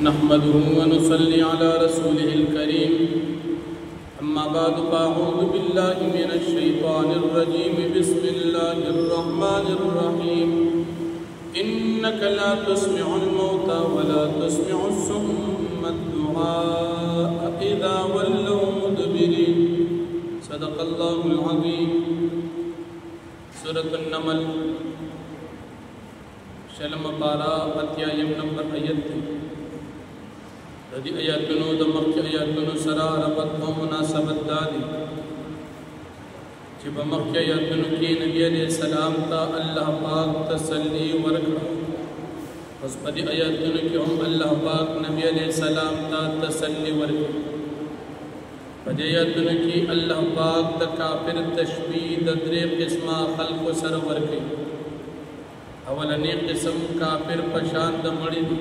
نحمده ونصلي على رسوله الكريم أما بعد فأعوذ بالله من الشيطان الرجيم بسم الله الرحمن الرحيم إنك لا تسمع الموتى ولا تسمع الصم الدعاء إذا ولوا مدبرين صدق الله العظيم سورة النمل شلم پارا اتیایم نمبر آیت دی آیاتونو د مخکې آیاتونو سره ربط او مناسبت دادي چې په مخکې آیاتونو کې نبی علیہ السلام ته الله پاک تسلی ورکړه اوس په دې آیاتونو کې هم الله پاک نبی علیہ السلام ته تسلی ورکړه په دې آیاتونو کې الله پاک د کافر تشبیه د درې قسمه خلق سره ورکړي اولنی قسم کافر پشان د مړی دی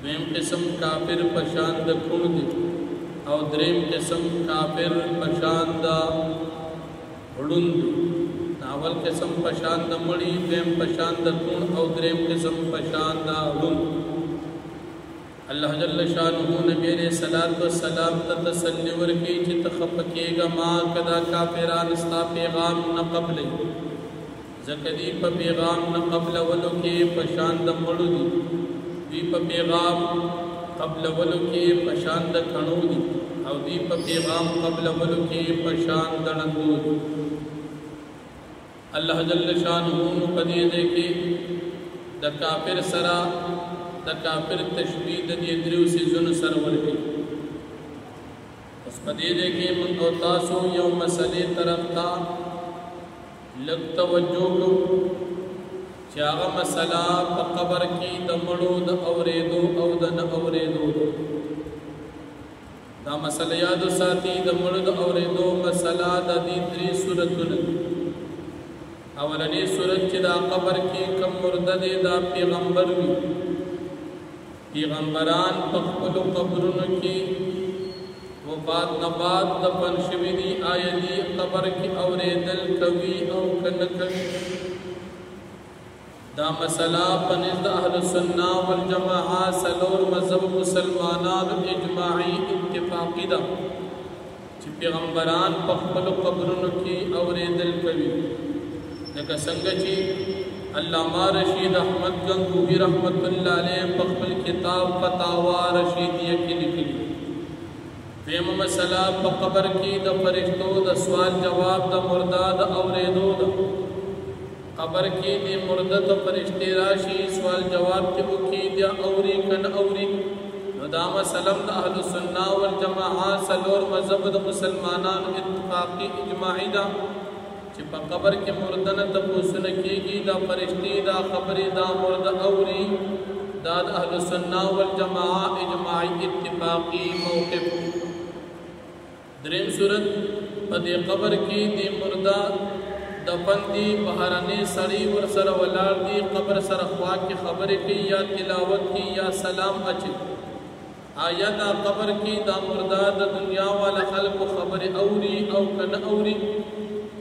دویم قسم کافر پشان د کون دی او دریم قسم کافر پشان د وړون دی اول قسم پشان د مړی دویم پشان د کون او دریم قسم پشان د وړون الله جل شانه نبی علیہ الصلوۃ والسلام ته تسلی ورکړي چې تخفکیګه ما کدا کافران استا پیغام نه قبلې زکدی په پیغام نه قبل ولو کې پشان د مړو دي دی په پیغام قبل ولو کې پشان د کڼو دي او دی په پیغام قبل ولو کې پشان د ړندو دي الله جل شانه په دې کې د کافر سره د کافر تشبیه د دې درو سيزونو سره ورکړي اوس په دې کې موږ تاسو یو مسلې طرف ته لگ توجہ کو چاغه مسله په قبر کې د مړو د اوریدو او د نه اوریدو دا مسله یاد ساتي د مړو د اوریدو مسله د دې درې سورتونه اولنې سورت چې دا قبر کې کوم مرده دی دا پیغمبر وي پیغمبران په خپل قبرونو کې وفات نبات دفن شوی دی آیدی قبر کی اوریدل کوي او کنه کوي دا مسله پنځ اهل سنت والجماعه سلور مذهب مسلمانانو اجماعي اتفاقی ده چې پیغمبران په خپل قبرونو کې اوریدل کوي لکه څنګه چې علامہ رشید احمد گنگوہی رحمت اللہ علیہ په خپل کتاب فتاوا رشیدیہ کې لیکلي دیم مسئلہ پا قبر کی دا فرشتو دا سوال جواب دا مردہ دا اوریدو دا قبر کی دی مردہ دا فرشتی راشی سوال جواب کی بکی دیا اوری کن اوری نو دا مسئلہ دا اہل سنہ والجماعہ سلور مذہب دا مسلمانان اتفاقی اجماعی دا چی پا قبر کی مردہ نا تپوسن کی گی دا فرشتی دا خبری دا مردہ اوری دا اہل سنہ والجماعہ اجماعی اتفاقی موقف دریم صورت په دې قبر کې د مردا دفن دي بهرانه سړی ور سره ولاړ دي قبر سره خوا کې خبرې کوي یا تلاوت کوي یا سلام اچي آیا دا قبر کې دا مردا د دنیا والا خلق خبرې اوري او کنه اوري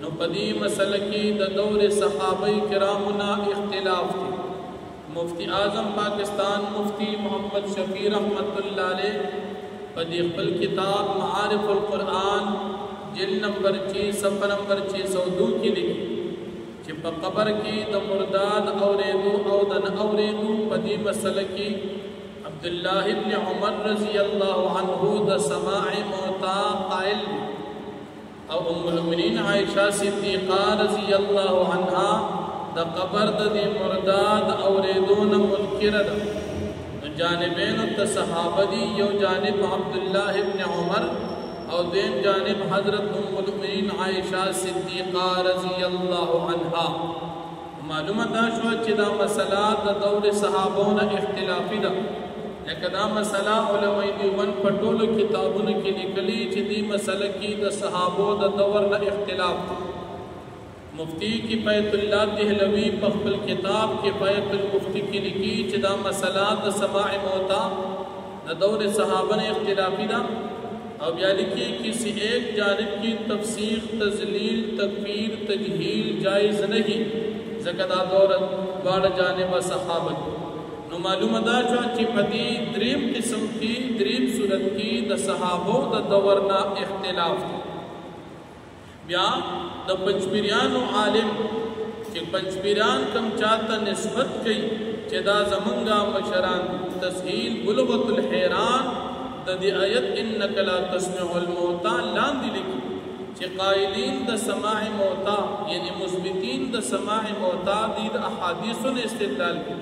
نو په دې مسله کې د دور صحابه کرامو نه اختلاف دي مفتی اعظم پاکستان مفتی محمد شفیع رحمت الله علیه پدی خپل کتاب معارف القرآن جلد نمبر 6 صفحہ نمبر 602 کی لکھی چې په قبر کې د مرداد اوریدو او د نه اوریدو پدی مسله کې عبد الله ابن عمر رضی الله عنه د سماع موتا قائل او ام المؤمنین عائشہ صدیقہ رضی الله عنها د قبر د مرداد اوریدو نه منکر ده جانبین الصحابہ دی یو جانب عبداللہ ابن عمر او دیم جانب حضرت ام المؤمنین عائشہ صدیقہ رضی اللہ عنہا معلومات شو چې دا مسئلہ د دور صحابون اختلافی ده لکه دا مسئلہ علماء دیوبند په ټولو کتابونو کې لیکلي چې دې مسئلہ کې د صحابو د دور نه اختلاف ده مفتی کفایت اللہ دہلوی پخپل کتاب کفایت المفتی کی لکی چې دا مسئلہ د سماع موتا د دور صحابہ نے اختلافی دا او بیا لکی کسی ایک جانب کی تفسیق تذلیل تکفیر تجہیل جائز نہیں زکدا دور باڑ جانب صحابہ نو معلومه دا شوه چې په دې دریم قسم کې دریم صورت کې د صحابو د دور نه اختلاف دی. بیا د پنځپیریانو عالم چې پنځپیریان کم چاته نسبت کوي چې دا زمونږه مشران تسهیل بلغت الحیران د دې آیت انک لا تسمع الموتى لاندې لیکي چې قائلین د سماع موتى یعنی مثبتین د سماع موتى د احادیثو استدلال کوي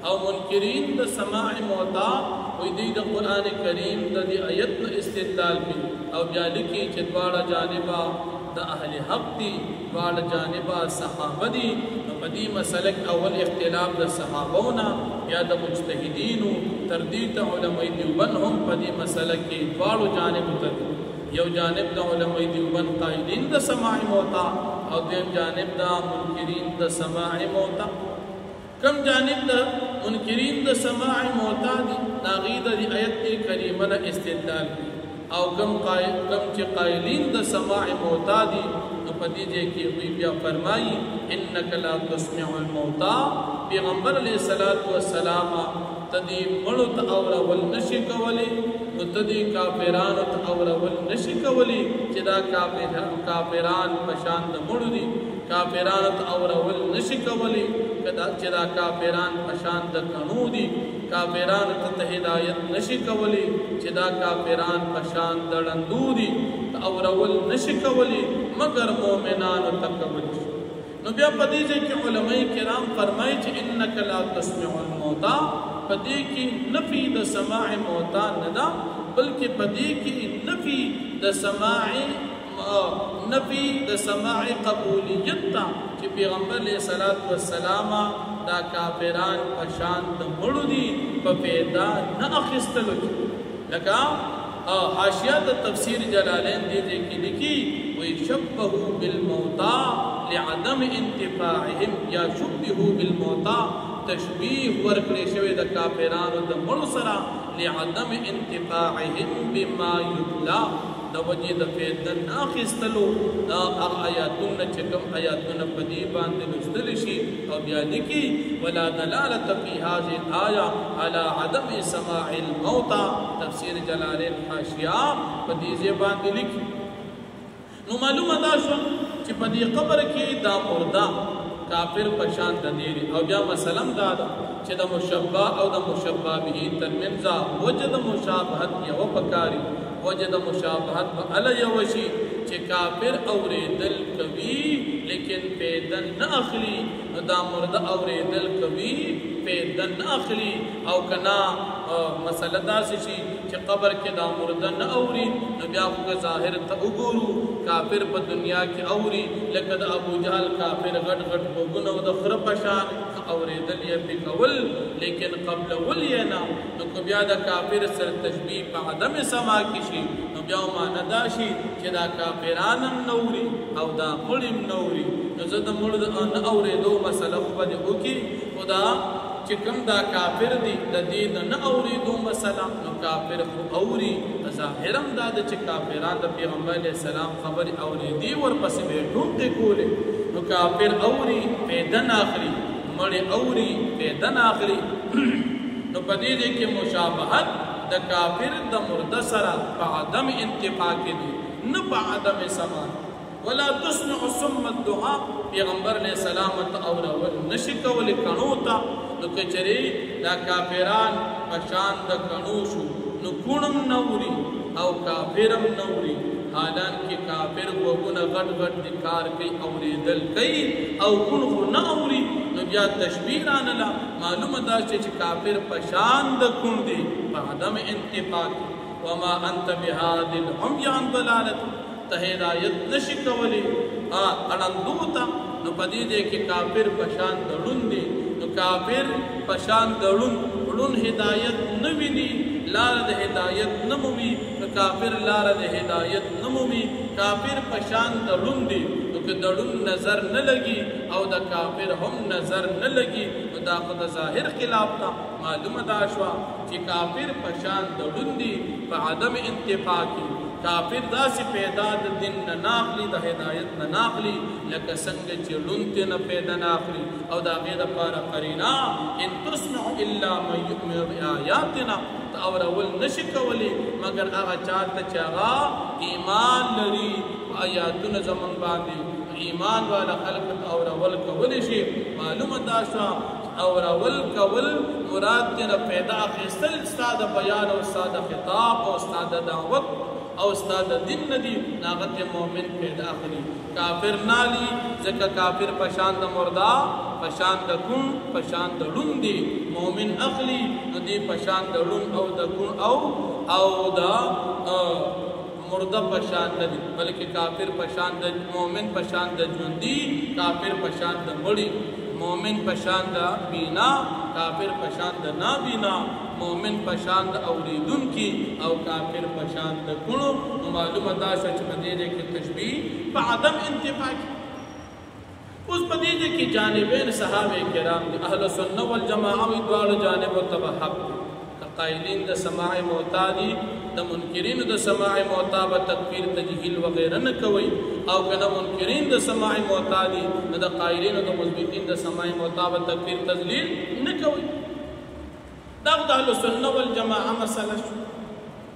او منکرین د سماع موتى وې د قران کریم د دې آیت استدلال کوي او بیا لیکي چې دواړه جانبه د اهل حق دي دواړه جانبه صحابه دي. نو په دې مسله اول اختلاف د صحابونا یا د مجتهدینو تر دې ته علماء دیوبند هم په دې مسله کې دواړو جانب ته یو جانب د علماء دیوبند قائلین د سماع موتى او دیم جانب د منکرین د سماع موتى. کم جانب د منکرین د سماع موتى دي داغي د آیت کریمه استدلال کوي او کم چې قائلین د سماع موتى دي نو په دې کې وی بیا فرمایي انک لا تسمع الموتى پیغمبر علیه الصلاۃ والسلام تدی مړو ته اورول نشي کولی نو تدی کافرانو ته اورول نشي کولی چې دا کافران پشان د مړو دي کافرانو ته اورول نشي کولی چې دا کافران پشان د کڼو دي کافرانو ته هدایت نشي کولی چې دا کافران پشان د ړندو دي اورول نشي کولی مگر مؤمنانو ته کولی. نو بیا په دې کې علماء کرام فرمایي چې انک لا تسمع الموتى په دې کې نفي د سماع موتى نه ده بلکې په دې کې نفي د سماع قبولیت ته چې پیغمبر علیه الصلاۃ والسلام دا کافران پشان د مړو دي په پیدا نه اخیستلو لکه حاشیه د تفسیر جلالین دې کې لیکي وي شبهوا بالموتى لعدم انتفاعهم یا شبهوا بالموتى تشبیه ورکړی شوی د کافرانو د مړو سره لعدم انتفاعهم بما یتلا د وجې د فیدن اخیستلو دا آیاتونه چې کوم آیاتونه په دې باندې لوستل شي او بیا لیکي ولا دلالة فی هذه الآیه علی عدم سماع الموتى تفسیر جلالین حاشیه په دې باندې لیکي. نو معلومه ده چې په دې قبر کې دا مرده کافر پشان د دیری او بیا مثلا دا چې د مشبہ او د مشبہ به ترمنځ وجد مشابهت یو پکاري وجد مشابهت علی یوشی چې کافر اوریدل کوي لیکن پیدن نه اخلي دا مرده اوریدل کوي پیدن نه اخلي او کنا مسله داسې شي چې قبر کې دا مرده نه اوري نو بیا خو ظاهر ته وګورو کافر په دنیا کې اوري لکه د ابو جهل کافر غټ غټ وګونه او د خره پشان اوریدل یې بکول لیکن قبل ولینا نو کو بیا د کافر سره تشبیه په عدم سما کې شي نو بیا معنا دا شي چې دا کافرانم نوري او دا مړم نوري نو زه د مړ نه اوریدو مسله خو به وکي خدا چې کوم دا کافر دي د دې نه اوریدو مسله نو کافر خو اوري ظاهرم دا چې کافران د پیغمبر علیه السلام خبر اوریدي ورپسې به ټوکې کولې نو کافر اوري پیدن اخلي مړ اوري پیدن اخلي نو په دې کې مشابهت د کافر د مرده سره په عدم انتفاع کې دي نه په عدم سماع ولا تسمع ثم الدعاء پیغمبر علیہ السلام ته اورول نشي کولی کڼو ته نو کچري دا کافران پشان د کڼو شو نو کونم نوري او کافرم نوري حالان کې کافر وګونه غټ غټ د کار کوي اوریدل کوي او کون خو نه اوري نو بیا تشبیه رانلا معلومه دا چې کافر پشان د کون دي په عدم انتفاع وما انت بهاد العمي عن ضلالت هدایت نشي کولی اړندوتا نو پدې دې کې کافر پشان دړون دي نو کافر پشان دړون هدایت نه ویني لار د هدایت نه مومي کافر لار د هدایت نه مومي کافر پشان دړون دي نو که دړون نظر نه لګي او د کافر هم نظر نه لګي نو دا خو د ظاهر خلاف تا معلومه دا شوا چې کافر پشان دړون دي په عدم انتفاع کې کافر داسې پیدا د دین نه ناخلي د هدایت نه ناخلي لکه څنګه چې لونتې نه پیدا ناخلي او د هغې دپاره قرینا ان تسمع الا من یؤمن بآیاتنا ته اورول نشي کولی مګر هغه چا ته چې هغه ایمان لري په آیاتونه زمونږ باندې ایمان والا خلق اورول کولی شي. معلومه دا شوه اورول کول مراد دې نه پیدا اخیستل ستا د بیان او ستا د خطاب او ستا د دعوت او ستا د دین نه دي هغه ته مؤمن پیدا اخلي. کافر نالي ځکه کافر پشان د مردا پشان د ګون پشان د ړوند دي. مؤمن اخلي نو دې پشان د ړوند او د ګون او د مرده پشان نه دي بلکې کافر پشان د مؤمن پشان د ژوندي کافر پشان د مړي. مومن پشان د بینا کافر پشان د نابینا. مومن پشان د اوریدونکي او کافر پشان د کونو. معلومه دا شوه چې په دې ځای کې تشبیه په عدم انتفاع کې. اوس په دې ځای کې جانبین صحابه کرام دي اهل سنت والجماعه وي دواړو جانبو ته به حق دي. که قایلین د سماع موتا دي د منکرینو د سماع موتا به تکفیر تجهیل وغیره نه کوي او که د منکرین د سماع موتا دي نو د قایلینو د مثبتین د سماع موتا به تکفیر تذلیل نه کوي. دا د اهل سنت والجماعه مسله شو.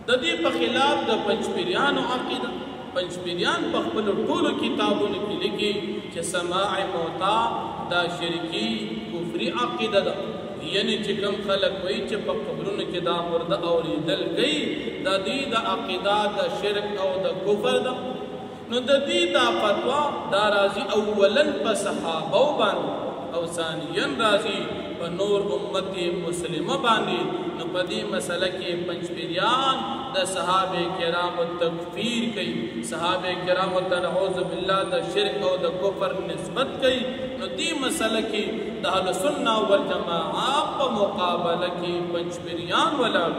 د دې په خلاف د پنځپیریانو عقیده پنځپیریان په خپلو ټولو کتابونو کې لیکي چې سماع موتا دا شرکي کفري عقیده ده. یعنی چې کوم خلک وایي چې په قبرونو کې دا مرده اورېدل کوي د دې د عقیده د شرک او د کفر ده. نو د دې دا فتوا دا راځي اولا په صحابو باندې او ثانیا راځي په نور امت مسلمه باندې. نو په دې مسله کې پنځپیریان د صحابه کرامو تکفیر کوي. صحابه کرامو ته نعوذ بالله د شرک او د کفر نسبت کوي. نو دې مسله کې د اهل سنت والجماعه په مقابله کې پنځپیریان ولاړ.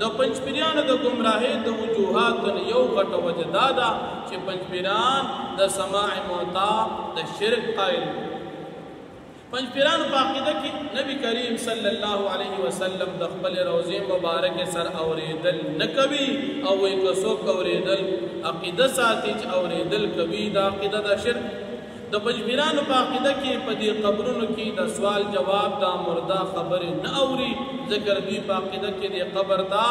د پنځپیریانو د ګمراهۍ د وجوهاتو یو غټه وجه دا ده چې پنځپیران د سماع موتا د شرک قائل. پنځپیرانو په عقیده کې نبی کریم صلی الله علیه وسلم د خپل روضې مبارک سر اوریدل نه کوي او وایي که څوک اوریدل عقیده ساتي چې اوریدل کوي دا عقیده د شرک. د پنځپیرانو په عقیده کې په دې قبرونو کې د سوال جواب دا مرده خبرې نه اوري ذکر دوی په عقیده کې د قبر ته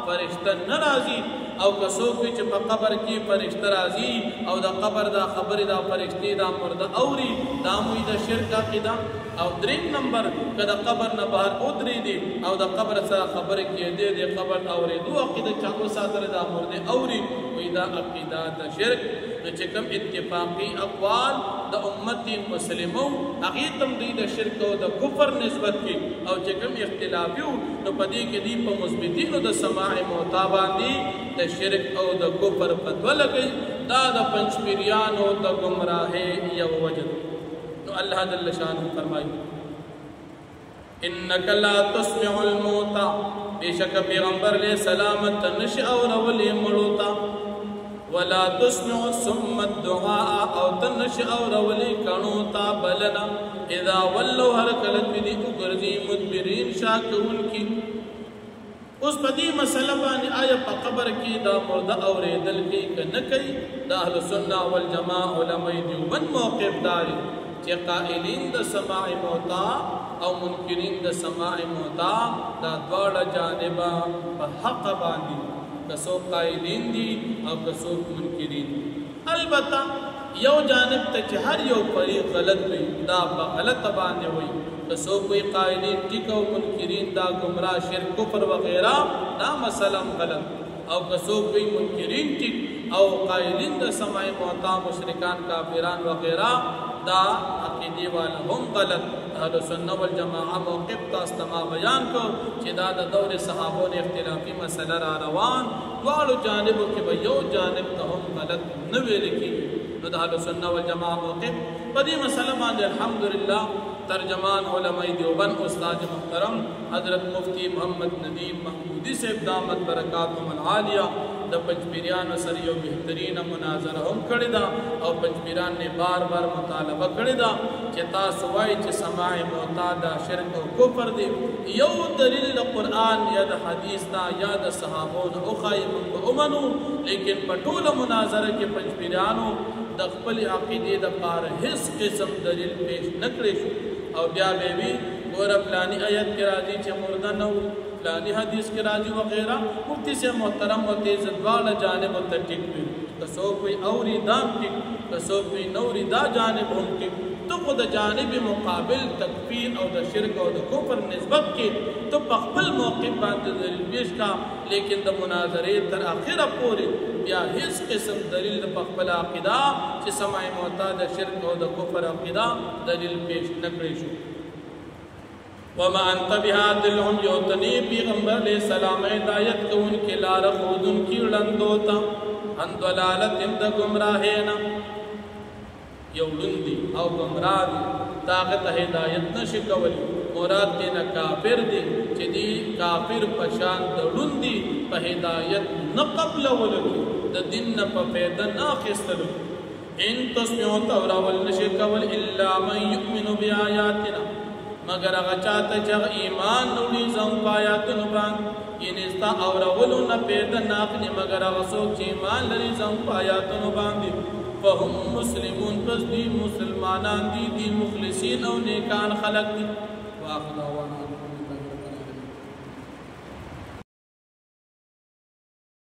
فرشته نه راځي او که څوک وي چې په قبر کې فرشته راځي او د قبر دا خبرې دا فرشتې دا مرده اوري دا موږ د شرک عقیده. او دریم نمبر که د قبر نه بهر ودرېدي او د قبر سره خبرې کېدې د قبر اورېدو عقیده چا وساتله دا مرده اوري وایي دا عقیده د شرک. نو چې کوم اتفاقي اقوال د امت مسلمو هغې ته هم دوی د شرک او د کفر نسبت کړي او چې کوم اختلافي وو نو په دې کې دوی په مثبتینو د سماع موتا باندې د شرک او د کفر فتوا لګوي. دا د پنځپیریانو د ګمراهۍ یو وجه ده. نو الله جل شانه فرمایي انک لا تسمع الموتى بشک پیغمبر علیہ السلام ته نشي اورولې مړو ته ولا تسمع الصم الدعاء او تنشي اورولې کڼو ته بلنا اذا ولوا هر کله دې وګرځي مدبرین شاکون کی. اوس په دې مسله باندې آیا په قبر کې دا مرده اورېدل کې که نه کوي د اهل سنت والجماعه علماء دیوبند موقف داري چې قائلین د سماع موتا او منکرین د سماع موتا دا دواړه جانبه په حق باندې که څوک قائلین دي او که څوک منکرین. البته یو جانب ته چې هر یو فریق غلط وي دا په غلطه باندې وي. که څوک وي قائلین ټیک او منکرین دا ګمراه شرک کفر وغیره دا مسله غلط او که څوک وي منکرین ټیک او قائلین د سماع موتا مشرکان کافران وغیره دا عقیدی والا هم غلط. اهل سنت والجماعه موقف تاسو ته بیان کو چې دا د دور صحابو نه اختلافي مسله را روان دواړو جانبو کې به یو جانب ته هم غلط نه ویل کېږي. نو د اهل سنت والجماعه موقف په دې مسله باندې الحمدلله ترجمان علماء دیوبند استاد محترم حضرت مفتی محمد ندیم محمودی صاحب دامت برکاتهم العالیہ د پنځپیرانو سره یو بهترینه مناظره هم کړې ده او پنځپیران نے بار بار مطالبه کړې ده چې تاسو وایي چې سماع معتاد شرک او کفر دی یو دلیل د قرآن یا د حدیث دا یا د صحابو نه اوښایي موږ به ومنو لیکن په ټوله مناظره کې پنځپیرانو د خپل عقیدې دپاره هیڅ قسم دلیل پیش نه کړی شو او بیا به وي ګوره فلاني آیت کې راځي چې مرده نه وو فلاني حدیث کې راځي وغیرہ مفتی سے محترم او تیز دواړه جانبو ته ټیک وي که څوک وي اوري دا ټیک که څوک وي نوري دا جانب هم ټیک تو خو د جانب مقابل تکفیر او د شرک او د کفر نسبت کې تو په خپل موقف باندې دلیل پیش کا لیکن د مناظرې تر اخره پورې بیا هیڅ قسم دلیل په خپل عقیده چې سماع معتاد شرک او د کفر عقیده دلیل پیش نه کړی شو وما انت بهاد لهم یوتنی پیغمبر علیہ السلام ہدایت کو ان کی لار خود ان کی لندوتا ان ضلالت د گمراہینا یو لندی او گمراہ دی طاقت ہدایت نشی کولی مراد دینا کافر دی چی دی کافر پشان د لندی پا ہدایت نقبل ولکی د دن پا پیدا ناخستلو ان تسمیعو توراول نشی کول الا من یؤمن بی آیاتنا مگر اگا چاہتا چاہ ایمان نوڑی زم پایاتن باند یعنی استا اورولو نا پیدا ناقنی مگر اگا سوک چی ایمان لری زم پایاتن باندی فهم مسلمون پس دی مسلمانان دی مخلصین او نیکان خلق دی واخدا